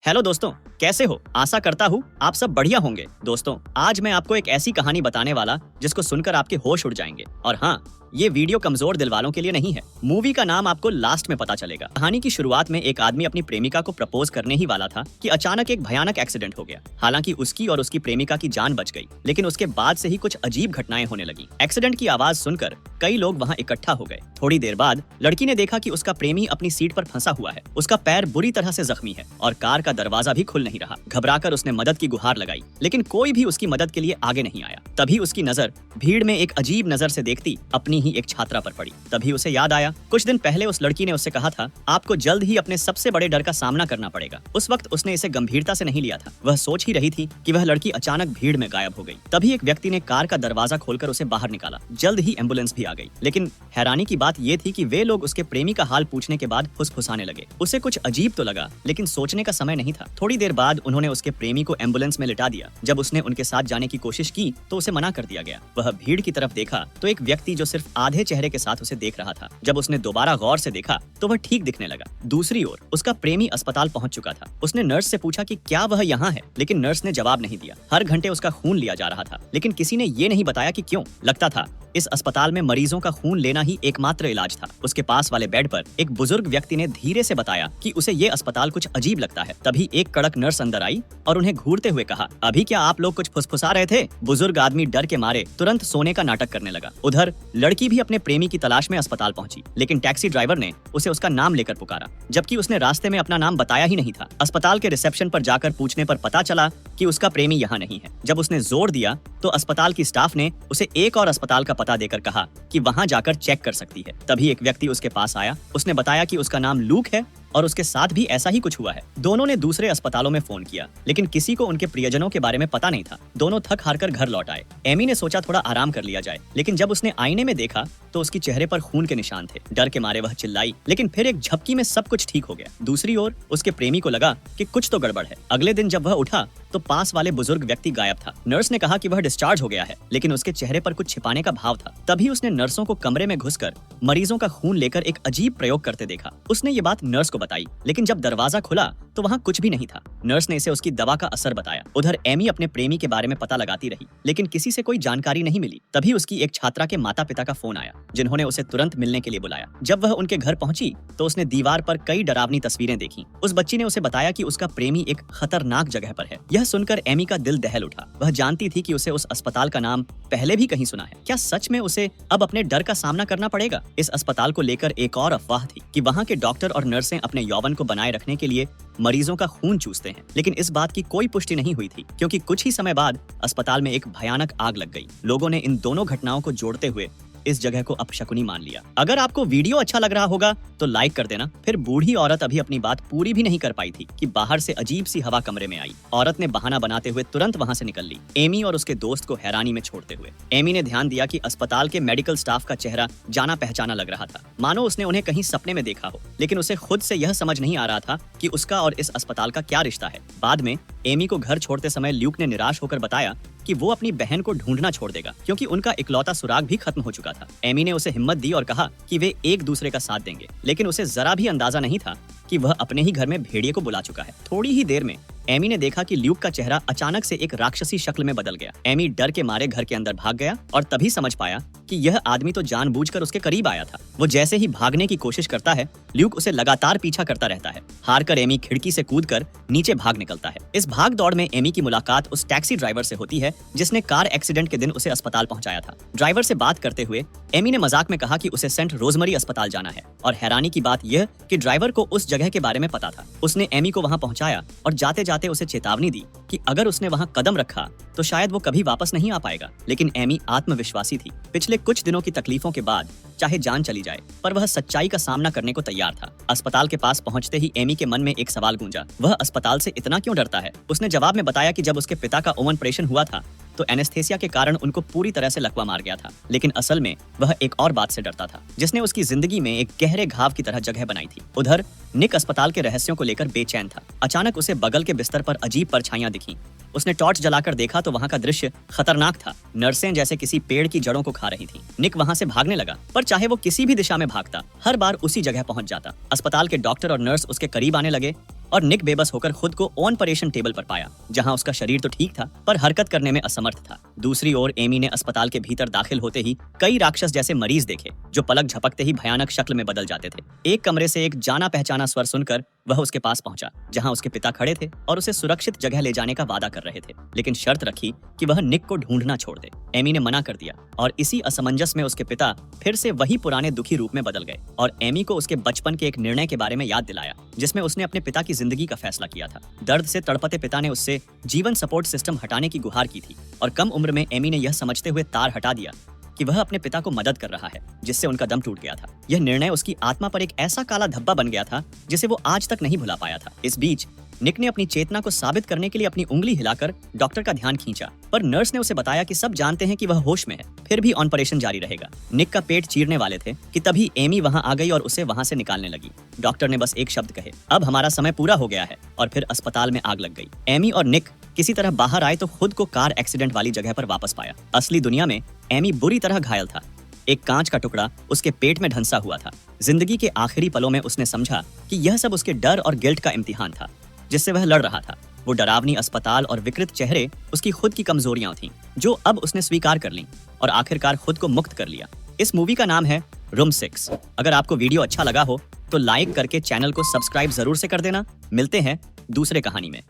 Hello दोस्तों, कैसे हो? आशा करता हूँ आप सब बढ़िया होंगे। दोस्तों, आज मैं आपको एक ऐसी कहानी बताने वाला जिसको सुनकर आपके होश उड़ जाएंगे। और हाँ, ये वीडियो कमजोर दिल वालों के लिए नहीं है। मूवी का नाम आपको लास्ट में पता चलेगा। कहानी की शुरुआत में एक आदमी अपनी प्रेमिका को प्रपोज करने ही वाला था कि अचानक एक भयानक एक्सीडेंट हो गया। हालांकि उसकी और उसकी प्रेमिका की जान बच गई, लेकिन उसके बाद से ही कुछ अजीब घटनाएं होने लगी। एक्सीडेंट की आवाज सुनकर कई लोग वहाँ इकट्ठा हो गए। थोड़ी देर बाद लड़की ने देखा कि उसका प्रेमी अपनी सीट पर फंसा हुआ है। उसका पैर बुरी तरह से जख्मी है और कार का दरवाजा भी खुल नहीं रहा। घबराकर उसने मदद की गुहार लगाई, लेकिन कोई भी उसकी मदद के लिए आगे नहीं आया। तभी उसकी नजर भीड़ में एक अजीब नजर से देखती अपनी ही एक छात्रा पर पड़ी। तभी उसे याद आया, कुछ दिन पहले उस लड़की ने उससे कहा था, आपको जल्द ही अपने सबसे बड़े डर का सामना करना पड़ेगा। उस वक्त उसने इसे गंभीरता से नहीं लिया था। वह सोच ही रही थी कि वह लड़की अचानक भीड़ में गायब हो गई। तभी एक व्यक्ति ने कार का दरवाजा खोलकर उसे बाहर निकाला। जल्द ही एम्बुलेंस भी आ गई। लेकिन हैरानी की बात यह थी कि वे लोग उसके प्रेमी का हाल पूछने के बाद फुसफुसाने लगे। उसे कुछ अजीब तो लगा, लेकिन सोचने का समय नहीं था। थोड़ी देर बाद उन्होंने उसके प्रेमी को एम्बुलेंस में लिटा दिया। जब उसने उनके साथ जाने की कोशिश की तो उसे मना कर दिया गया। वह भीड़ की तरफ देखा तो एक व्यक्ति जो सिर्फ आधे चेहरे के साथ उसे देख रहा था। जब उसने दोबारा गौर से देखा तो वह ठीक दिखने लगा। दूसरी ओर उसका प्रेमी अस्पताल पहुंच चुका था। उसने नर्स से पूछा कि क्या वह यहाँ है, लेकिन नर्स ने जवाब नहीं दिया। हर घंटे उसका खून लिया जा रहा था, लेकिन किसी ने ये नहीं बताया कि क्यों। लगता था इस अस्पताल में मरीजों का खून लेना ही एकमात्र इलाज था। उसके पास वाले बेड पर एक बुजुर्ग व्यक्ति ने धीरे से बताया कि उसे ये अस्पताल कुछ अजीब लगता है। तभी एक कड़क नर्स अंदर आई और उन्हें घूरते हुए कहा, अभी क्या आप लोग कुछ फुसफुसा रहे थे? बुजुर्ग आदमी डर के मारे तुरंत सोने का नाटक करने लगा। उधर लड़की भी अपने प्रेमी की तलाश में अस्पताल पहुंची, लेकिन टैक्सी ड्राइवर ने उसे उसका नाम लेकर पुकारा, जबकि उसने रास्ते में अपना नाम बताया ही नहीं था। अस्पताल के रिसेप्शन पर जाकर पूछने पर पता चला कि उसका प्रेमी यहाँ नहीं है। जब उसने जोर दिया तो अस्पताल की स्टाफ ने उसे एक और अस्पताल का पता देकर कहा कि वहां जाकर चेक कर सकती है। तभी एक व्यक्ति उसके पास आया। उसने बताया कि उसका नाम लूक है और उसके साथ भी ऐसा ही कुछ हुआ है। दोनों ने दूसरे अस्पतालों में फोन किया, लेकिन किसी को उनके प्रियजनों के बारे में पता नहीं था। दोनों थक हार कर घर लौट आए। एमी ने सोचा थोड़ा आराम कर लिया जाए, लेकिन जब उसने आईने में देखा तो उसके चेहरे पर खून के निशान थे। डर के मारे वह चिल्लाई, लेकिन फिर एक झपकी में सब कुछ ठीक हो गया। दूसरी ओर उसके प्रेमी को लगा कि कुछ तो गड़बड़ है। अगले दिन जब वह उठा तो पास वाले बुजुर्ग व्यक्ति गायब था। नर्स ने कहा कि वह डिस्चार्ज हो गया है, लेकिन उसके चेहरे पर कुछ छिपाने का भाव था। तभी उसने नर्सों को कमरे में घुसकर मरीजों का खून लेकर एक अजीब प्रयोग करते देखा। उसने ये बात नर्स को बताई, लेकिन जब दरवाजा खुला तो वहाँ कुछ भी नहीं था। नर्स ने इसे उसकी दवा का असर बताया। उधर एमी अपने प्रेमी के बारे में पता लगाती रही, लेकिन किसी से कोई जानकारी नहीं मिली। तभी उसकी एक छात्रा के माता पिता का फोन आया, जिन्होंने उसे तुरंत मिलने के लिए बुलाया। जब वह उनके घर पहुंची तो उसने दीवार पर कई डरावनी तस्वीरें देखी। उस बच्ची ने उसे बताया कि उसका प्रेमी एक खतरनाक जगह पर है। यह सुनकर एमी का दिल दहल उठा। वह जानती थी कि उसे उस अस्पताल का नाम पहले भी कहीं सुना है। क्या सच में उसे अब अपने डर का सामना करना पड़ेगा? इस अस्पताल को लेकर एक और अफवाह थी कि वहाँ के डॉक्टर और नर्सें अपने यौवन को बनाए रखने के लिए मरीजों का खून चूसते हैं, लेकिन इस बात की कोई पुष्टि नहीं हुई थी, क्योंकि कुछ ही समय बाद अस्पताल में एक भयानक आग लग गई। लोगों ने इन दोनों घटनाओं को जोड़ते हुए इस जगह को अपशकुनी मान लिया। अगर आपको वीडियो अच्छा लग रहा होगा तो लाइक कर देना। फिर बूढ़ी औरत अभी अपनी बात पूरी भी नहीं कर पाई थी कि बाहर से अजीब सी हवा कमरे में आई। औरत ने बहाना बनाते हुए तुरंत वहां से निकल ली, एमी और उसके दोस्त को हैरानी में छोड़ते हुए। एमी ने ध्यान दिया कि अस्पताल के मेडिकल स्टाफ का चेहरा जाना पहचाना लग रहा था, मानो उसने उन्हें कहीं सपने में देखा हो। लेकिन उसे खुद से यह समझ नहीं आ रहा था कि उसका और इस अस्पताल का क्या रिश्ता है। बाद में एमी को घर छोड़ते समय ल्यूक ने निराश होकर बताया कि वो अपनी बहन को ढूंढना छोड़ देगा, क्योंकि उनका इकलौता सुराग भी खत्म हो चुका था। एमी ने उसे हिम्मत दी और कहा कि वे एक दूसरे का साथ देंगे, लेकिन उसे जरा भी अंदाजा नहीं था कि वह अपने ही घर में भेड़िए को बुला चुका है। थोड़ी ही देर में एमी ने देखा कि ल्यूक का चेहरा अचानक से एक राक्षसी शक्ल में बदल गया। एमी डर के मारे घर के अंदर भाग गया और तभी समझ पाया कि यह आदमी तो जानबूझकर उसके करीब आया था। वो जैसे ही भागने की कोशिश करता है, ल्यूक उसे लगातार पीछा करता रहता है। हारकर एमी खिड़की से कूदकर नीचे भाग निकलता है। इस भाग दौड़ में एमी की मुलाकात उस टैक्सी ड्राइवर से होती है जिसने कार एक्सीडेंट के दिन उसे अस्पताल पहुंचाया था। ड्राइवर से बात करते हुए एमी ने मजाक में कहा कि उसे सेंट रोजमरी अस्पताल जाना है, और हैरानी की बात यह कि ड्राइवर को उस जगह के बारे में पता था। उसने एमी को वहां पहुंचाया और जाते जाते उसे चेतावनी दी कि अगर उसने वहां कदम रखा तो शायद वो कभी वापस नहीं आ पाएगा। लेकिन एमी आत्मविश्वासी थी। पिछले कुछ दिनों की तकलीफों के बाद चाहे जान चली जाए, पर वह सच्चाई का सामना करने को तैयार था। अस्पताल के पास पहुंचते ही एमी के मन में एक सवाल गूंजा, वह अस्पताल से इतना क्यों डरता है? उसने जवाब में बताया कि जब उसके पिता का ओवन ऑपरेशन हुआ था तो एनेस्थेसिया के कारण उनको पूरी तरह से लकवा मार गया था, लेकिन असल में वह एक और बात से डरता था जिसने उसकी जिंदगी में एक गहरे घाव की तरह जगह बनाई थी। उधर निक अस्पताल के रहस्यों को लेकर बेचैन था। अचानक उसे बगल के बिस्तर पर अजीब परछाइयां दिखीं। उसने टॉर्च जलाकर देखा तो वहाँ का दृश्य खतरनाक था। नर्सें जैसे किसी पेड़ की जड़ों को खा रही थीं। निक वहाँ से भागने लगा, पर चाहे वो किसी भी दिशा में भागता, हर बार उसी जगह पहुंच जाता। अस्पताल के डॉक्टर और नर्स उसके करीब आने लगे और निक बेबस होकर खुद को ऑपरेशन टेबल पर पाया, जहां उसका शरीर तो ठीक था पर हरकत करने में असमर्थ था। दूसरी ओर एमी ने अस्पताल के भीतर दाखिल होते ही कई राक्षस जैसे मरीज देखे जो पलक झपकते ही भयानक शक्ल में बदल जाते थे। एक कमरे से एक जाना पहचाना स्वर सुनकर वह उसके पास पहुंचा, जहां उसके पिता खड़े थे और उसे सुरक्षित जगह ले जाने का वादा कर रहे थे, लेकिन शर्त रखी कि वह निक को ढूंढना छोड़ दे। एमी ने मना कर दिया और इसी असमंजस में उसके पिता फिर से वही पुराने दुखी रूप में बदल गए और एमी को उसके बचपन के एक निर्णय के बारे में याद दिलाया, जिसमें उसने अपने पिता की जिंदगी का फैसला किया था। दर्द से तड़पते पिता ने उससे जीवन सपोर्ट सिस्टम हटाने की गुहार की थी और कम उम्र में एमी ने यह समझते हुए तार हटा दिया कि वह अपने पिता को मदद कर रहा है, जिससे उनका दम टूट गया था। यह निर्णय उसकी आत्मा पर एक ऐसा काला धब्बा बन गया था जिसे वो आज तक नहीं भुला पाया था। इस बीच निक ने अपनी चेतना को साबित करने के लिए अपनी उंगली हिलाकर डॉक्टर का ध्यान खींचा, पर नर्स ने उसे बताया कि सब जानते हैं कि वह होश में है, फिर भी ऑपरेशन जारी रहेगा। निक का पेट चीरने वाले थे कि तभी एमी वहां आ गई और उसे वहां से निकालने लगी। डॉक्टर ने बस एक शब्द कहे, अब हमारा समय पूरा हो गया है, और फिर अस्पताल में आग लग गई। एमी और निक किसी तरह बाहर आए तो खुद को कार एक्सीडेंट वाली जगह पर वापस पाया। असली दुनिया में एमी बुरी तरह घायल था। एक कांच का टुकड़ा उसके पेट में धंसा हुआ था। जिंदगी के आखिरी पलों में उसने समझा कि यह सब उसके डर और गिल्ट का इम्तिहान था जिससे वह लड़ रहा था। वो डरावनी अस्पताल और विकृत चेहरे उसकी खुद की कमजोरियां थीं, जो अब उसने स्वीकार कर लीं और आखिरकार खुद को मुक्त कर लिया। इस मूवी का नाम है रूम 6। अगर आपको वीडियो अच्छा लगा हो तो लाइक करके चैनल को सब्सक्राइब जरूर से कर देना। मिलते हैं दूसरे कहानी में।